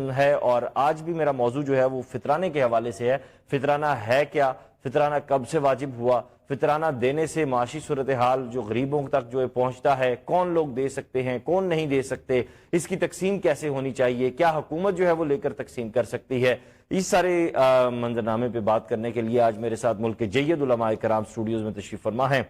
پسند ہے، اور آج بھی میرا موضوع جو ہے وہ فطرانے کے حوالے سے ہے۔ فطرانہ ہے کیا؟ فطرانہ کب سے واجب ہوا؟ فطرانہ دینے سے معاشی صورتحال جو غریبوں تک جو پہنچتا ہے، کون لوگ دے سکتے ہیں، کون نہیں دے سکتے، اس کی تقسیم کیسے ہونی چاہیے، کیا حکومت جو ہے وہ لے کر تقسیم کر سکتی ہے، اس سارے منظرنامے پہ بات کرنے کے لیے آج میرے ساتھ ملک کے جید علماء کرام اسٹوڈیوز میں تشریف فرما ہیں۔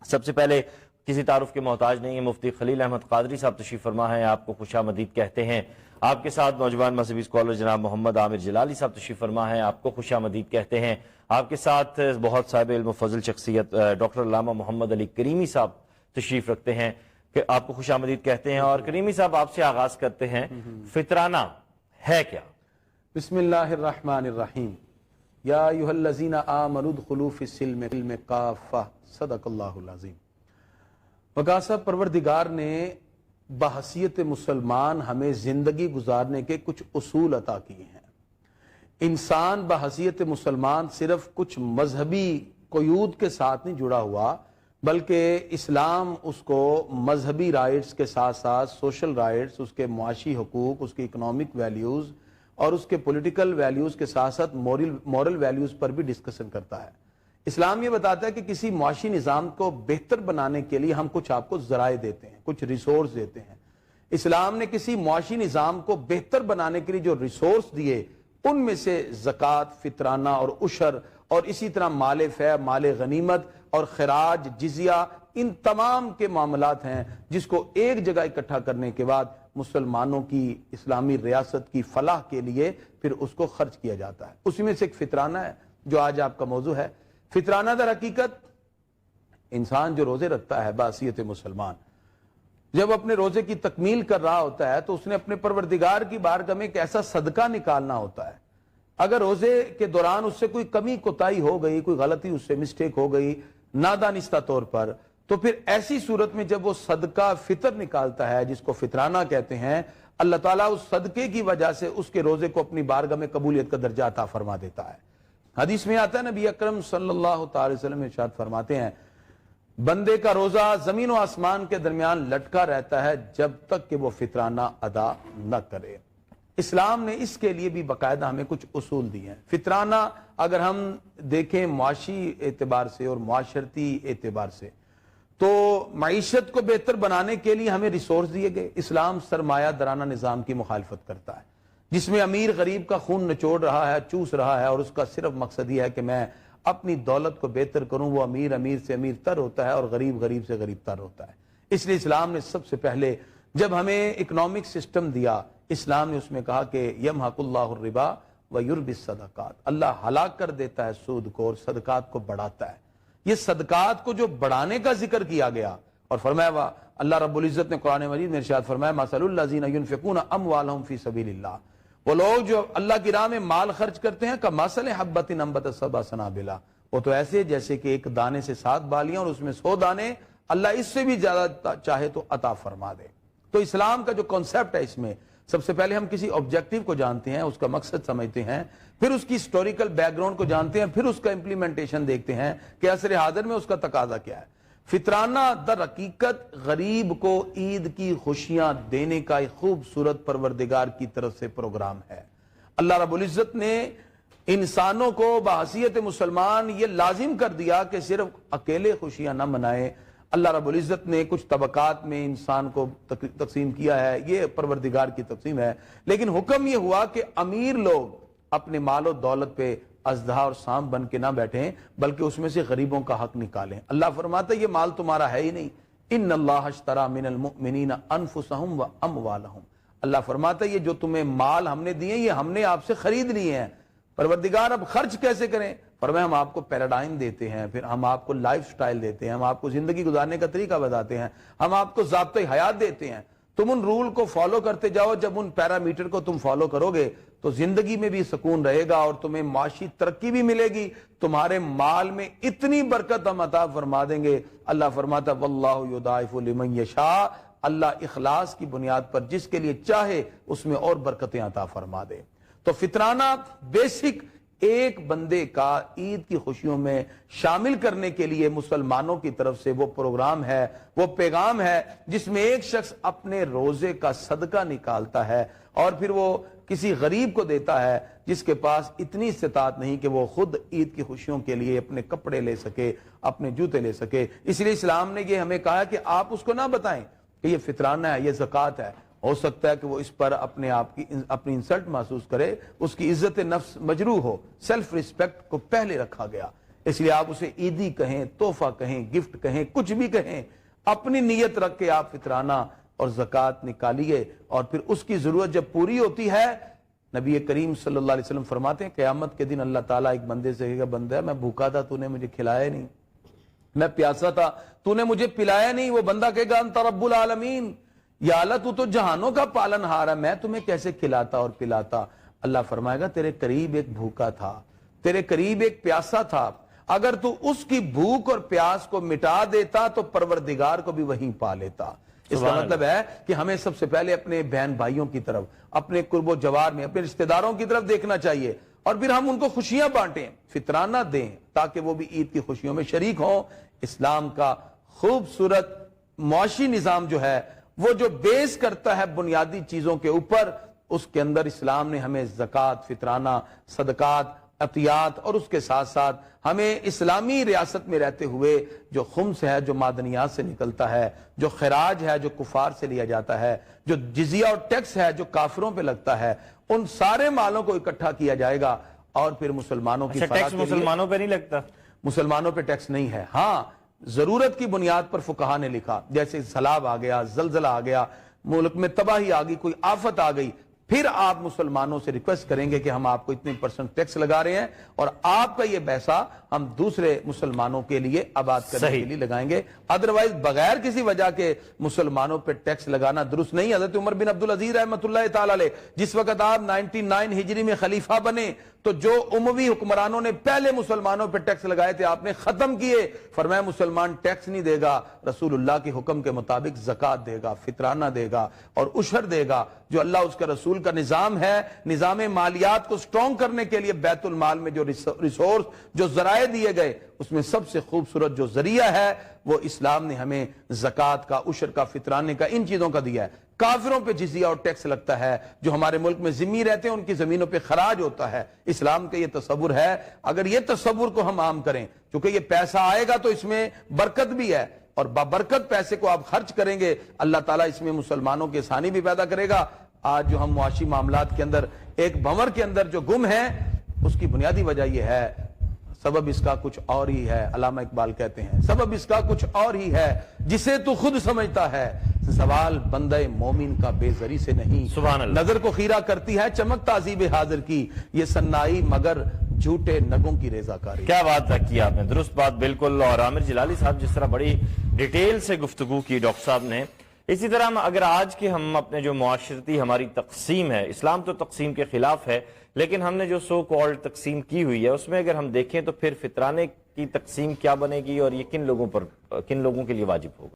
سب سے پہلے کسی تعارف کے محتاج نہیں ہے، مفتی خلیل احمد قادری صاحب تشریف فرما ہیں، آپ کو خوش آمدید کہتے ہیں۔ آپ کے ساتھ نوجوان مذہبی اسکالر جناب محمد عامر جلالی صاحب تشریف فرما ہیں، آپ کو خوش آمدید کہتے ہیں۔ آپ کے ساتھ بہت صاحب علم و فضل شخصیت ڈاکٹر علامہ محمد علی کریمی صاحب تشریف رکھتے ہیں، کہ آپ کو خوش آمدید کہتے ہیں۔ اور کریمی صاحب آپ سے آغاز کرتے ہیں، فطرانہ ہے کیا؟ بسم اللہ الرحمن الرحیم۔ یا ایھا الذین آمنوا ادخلوا فی السلم کافہ، صدق اللہ العظیم۔ وقاسہ پروردگار نے بحیثیت مسلمان ہمیں زندگی گزارنے کے کچھ اصول عطا کیے ہیں۔ انسان بحیثیت مسلمان صرف کچھ مذہبی قیود کے ساتھ نہیں جڑا ہوا، بلکہ اسلام اس کو مذہبی رائٹس کے ساتھ ساتھ سوشل رائٹس، اس کے معاشی حقوق، اس کی اکنامک ویلیوز اور اس کے پولیٹیکل ویلیوز کے ساتھ ساتھ مورل ویلیوز پر بھی ڈسکشن کرتا ہے۔ اسلام یہ بتاتا ہے کہ کسی معاشی نظام کو بہتر بنانے کے لیے ہم کچھ آپ کو ذرائع دیتے ہیں، کچھ ریسورس دیتے ہیں۔ اسلام نے کسی معاشی نظام کو بہتر بنانے کے لیے جو ریسورس دیے، ان میں سے زکوٰۃ، فطرانہ اور عشر، اور اسی طرح مال فیع، مال غنیمت اور خراج، جزیہ، ان تمام کے معاملات ہیں جس کو ایک جگہ اکٹھا کرنے کے بعد مسلمانوں کی اسلامی ریاست کی فلاح کے لیے پھر اس کو خرچ کیا جاتا ہے۔ اسی میں سے ایک فطرانہ ہے جو آج آپ کا موضوع ہے۔ فطرانہ در حقیقت انسان جو روزے رکھتا ہے بحیثیت مسلمان، جب اپنے روزے کی تکمیل کر رہا ہوتا ہے تو اس نے اپنے پروردگار کی بارگاہ میں ایک ایسا صدقہ نکالنا ہوتا ہے۔ اگر روزے کے دوران اس سے کوئی کمی کوتاہی ہو گئی، کوئی غلطی اس سے مسٹیک ہو گئی نادانستہ طور پر، تو پھر ایسی صورت میں جب وہ صدقہ فطر نکالتا ہے، جس کو فطرانہ کہتے ہیں، اللہ تعالیٰ اس صدقے کی وجہ سے اس کے روزے کو اپنی بارگاہ میں قبولیت کا درجہ عطا فرما دیتا ہے۔ حدیث میں آتا ہے، نبی اکرم صلی اللہ تعالی وسلم ارشاد فرماتے ہیں، بندے کا روزہ زمین و آسمان کے درمیان لٹکا رہتا ہے جب تک کہ وہ فطرانہ ادا نہ کرے۔ اسلام نے اس کے لیے بھی باقاعدہ ہمیں کچھ اصول دیے ہیں۔ فطرانہ اگر ہم دیکھیں معاشی اعتبار سے اور معاشرتی اعتبار سے، تو معیشت کو بہتر بنانے کے لیے ہمیں ریسورس دیے گئے۔ اسلام سرمایہ دارانہ نظام کی مخالفت کرتا ہے، جس میں امیر غریب کا خون نچوڑ رہا ہے، چوس رہا ہے، اور اس کا صرف مقصد یہ ہے کہ میں اپنی دولت کو بہتر کروں۔ وہ امیر سے امیر تر ہوتا ہے اور غریب سے غریب تر ہوتا ہے۔ اس لیے اسلام نے سب سے پہلے جب ہمیں اکنامک سسٹم دیا، اسلام نے اس میں کہا کہ یمحق اللہ الربا ویربی الصدقات، اللہ ہلاک کر دیتا ہے سود کو اور صدقات کو بڑھاتا ہے۔ یہ صدقات کو جو بڑھانے کا ذکر کیا گیا، اور فرمایا اللہ رب العزت نے قرآن مجید میں ارشاد فرمایا، مثل الذین ینفقون اموالہم فی سبیل اللہ، وہ لوگ جو اللہ کی راہ میں مال خرچ کرتے ہیں، کمثل حبۃ انبتت سبع سنابل، وہ تو ایسے جیسے کہ ایک دانے سے 7 بالیاں اور اس میں 100 دانے، اللہ اس سے بھی زیادہ چاہے تو عطا فرما دے۔ تو اسلام کا جو کانسیپٹ ہے، اس میں سب سے پہلے ہم کسی آبجیکٹیو کو جانتے ہیں، اس کا مقصد سمجھتے ہیں، پھر اس کی ہسٹوریکل بیک گراؤنڈ کو جانتے ہیں، پھر اس کا امپلیمنٹیشن دیکھتے ہیں کہ عصر حاضر میں اس کا تقاضا کیا ہے۔ فطرانہ در حقیقت غریب کو عید کی خوشیاں دینے کا ایک خوبصورت پروردگار کی طرف سے پروگرام ہے۔ اللہ رب العزت نے انسانوں کو بحیثیت مسلمان یہ لازم کر دیا کہ صرف اکیلے خوشیاں نہ منائے۔ اللہ رب العزت نے کچھ طبقات میں انسان کو تقسیم کیا ہے، یہ پروردگار کی تقسیم ہے، لیکن حکم یہ ہوا کہ امیر لوگ اپنے مال و دولت پہ اژدہا اور سانپ بن کے نہ بیٹھیں، بلکہ اس میں سے غریبوں کا حق نکالیں۔ اللہ فرماتا ہے یہ مال تمہارا ہے ہی نہیں، ان اللہ اشتری من المؤمنین انفسہم واموالہم، اللہ فرماتا ہے یہ جو تمہیں مال ہم نے دیے یہ ہم نے آپ سے خرید لیے ہیں۔ پروردگار اب خرچ کیسے کریں؟ فرمایا ہم آپ کو پیراڈائم دیتے ہیں، پھر ہم آپ کو لائف سٹائل دیتے ہیں، ہم آپ کو زندگی گزارنے کا طریقہ بتاتے ہیں، ہم آپ کو ضابطۂ حیات دیتے ہیں، تم ان رول کو فالو کرتے جاؤ۔ جب ان پیرامیٹر کو تم فالو کرو گے تو زندگی میں بھی سکون رہے گا اور تمہیں معاشی ترقی بھی ملے گی، تمہارے مال میں اتنی برکت ہم عطا فرما دیں گے۔ اللہ فرماتا واللہ یضاعف لمن یشاء، اللہ اخلاص کی بنیاد پر جس کے لیے چاہے اس میں اور برکتیں عطا فرما دے۔ تو فطرانہ بیسک ایک بندے کا عید کی خوشیوں میں شامل کرنے کے لیے مسلمانوں کی طرف سے وہ پروگرام ہے، وہ پیغام ہے، جس میں ایک شخص اپنے روزے کا صدقہ نکالتا ہے اور پھر وہ کسی غریب کو دیتا ہے جس کے پاس اتنی استطاعت نہیں کہ وہ خود عید کی خوشیوں کے لیے اپنے کپڑے لے سکے، اپنے جوتے لے سکے، اس لیے اسلام نے یہ ہمیں کہا کہ آپ اس کو نہ بتائیں کہ یہ فطرانہ ہے، یہ زکوٰۃ ہے۔ ہو سکتا ہے کہ وہ اس پر اپنے آپ کی اپنی انسلٹ محسوس کرے، اس کی عزت نفس مجروح ہو، سیلف ریسپیکٹ کو پہلے رکھا گیا، اس لیے آپ اسے عیدی کہیں، تحفہ کہیں، گفٹ کہیں، کچھ بھی کہیں، اپنی نیت رکھ کے آپ فطرانہ اور زکوٰۃ نکالیے، اور پھر اس کی ضرورت جب پوری ہوتی ہے، نبی کریم صلی اللہ علیہ وسلم فرماتے ہیں قیامت کے دن اللہ تعالیٰ ایک بندے سے کہے گا، بندہ میں بھوکا تھا تو نے مجھے کھلایا نہیں، میں پیاسا تھا تو نے مجھے پلایا نہیں۔ وہ بندہ کہے گا انت رب العالمین، یا اللہ تو جہانوں کا پالن ہار ہے، میں تمہیں کیسے کھلاتا اور پلاتا؟ اللہ فرمائے گا تیرے قریب ایک بھوکا تھا، تیرے قریب ایک پیاسا تھا، اگر تو اس کی بھوک اور پیاس کو مٹا دیتا تو پروردگار کو بھی وہیں پا لیتا۔ اس کا مطلب ہے کہ ہمیں سب سے پہلے اپنے بہن بھائیوں کی طرف، اپنے قرب و جوار میں، اپنے رشتہ داروں کی طرف دیکھنا چاہیے، اور پھر ہم ان کو خوشیاں بانٹیں، فطرانہ دیں، تاکہ وہ بھی عید کی خوشیوں میں شریک ہوں۔ اسلام کا خوبصورت معاشی نظام جو ہے وہ جو بیس کرتا ہے بنیادی چیزوں کے اوپر، اس کے اندر اسلام نے ہمیں زکوٰۃ، فطرانہ، صدقات، عطیات، اور اس کے ساتھ ساتھ ہمیں اسلامی ریاست میں رہتے ہوئے جو خمس ہے، جو معدنیات سے نکلتا ہے، جو خراج ہے جو کفار سے لیا جاتا ہے، جو جزیہ اور ٹیکس ہے جو کافروں پہ لگتا ہے، ان سارے مالوں کو اکٹھا کیا جائے گا، اور پھر مسلمانوں کی ٹیکس مسلمانوں پہ نہیں لگتا؟ مسلمانوں پہ ٹیکس نہیں ہے، ہاں ضرورت کی بنیاد پر فقہا نے لکھا، جیسے سیلاب آ گیا، زلزلہ آ گیا، ملک میں تباہی آ گئی، کوئی آفت آ گئی، پھر آپ مسلمانوں سے ریکویسٹ کریں گے کہ ہم آپ کو اتنے % ٹیکس لگا رہے ہیں، اور آپ کا یہ پیسہ ہم دوسرے مسلمانوں کے لیے آباد کرنے کے لیے لگائیں گے۔ ادروائز بغیر کسی وجہ کے مسلمانوں پہ ٹیکس لگانا درست نہیں۔ حضرت عمر بن عبدالعزیز رحمۃ اللہ تعالی علیہ جس وقت آپ 99 ہجری میں خلیفہ بنے تو جو اموی حکمرانوں نے پہلے مسلمانوں پہ ٹیکس لگائے تھے آپ نے ختم کیے۔ فرمایا مسلمان ٹیکس نہیں دے گا، رسول اللہ کے حکم کے مطابق زکوٰۃ دے گا، فطرانہ دے گا اور عشر دے گا۔ جو اللہ اس کا رسول کا نظام ہے، نظام مالیات کو سٹرونگ کرنے کے لیے بیت المال میں جو ریسورس، جو ذرائع دیے گئے، اس میں سب سے خوبصورت جو ذریعہ ہے وہ اسلام نے ہمیں زکوٰۃ کا، عشر کا، فطرانے کا، ان چیزوں کا دیا ہے۔ کافروں پہ جزیہ اور ٹیکس لگتا ہے، جو ہمارے ملک میں ذمہ رہتے ہیں ان کی زمینوں پہ خراج ہوتا ہے۔ اسلام کا یہ تصور ہے، اگر یہ تصور کو ہم عام کریں، چونکہ یہ پیسہ آئے گا تو اس میں برکت بھی ہے، اور بابرکت پیسے کو آپ خرچ کریں گے، اللہ تعالیٰ اس میں مسلمانوں کی آسانی بھی پیدا کرے گا۔ آج جو ہم معاشی معاملات کے اندر ایک بھنور کے اندر جو گم ہیں، اس کی بنیادی وجہ یہ ہے، سبب اس کا کچھ اور ہی ہے۔ علامہ اقبال کہتے ہیں سبب اس کا کچھ اور ہی ہے، جسے تو خود سمجھتا ہے، سوال بندہ مومن کا بے زری سے نہیں۔ سبحان اللہ۔ نظر کو خیرہ کرتی ہے چمک تعذیب حاضر کی، یہ سنائی مگر جھوٹے نگوں کی ریزہ کاری۔ کیا بات کی آپ نے، درست بات بالکل۔ اور عامر جلالی صاحب جس طرح بڑی ڈیٹیل سے گفتگو کی ڈاکٹر صاحب نے، اسی طرح اگر آج کے ہم اپنے جو معاشرتی ہماری تقسیم ہے، اسلام تو تقسیم کے خلاف ہے، لیکن ہم نے جو سو کالڈ تقسیم کی ہوئی ہے اس میں اگر ہم دیکھیں تو پھر فطرانے کی تقسیم کیا بنے گی اور یہ کن لوگوں کے لیے واجب ہوگا؟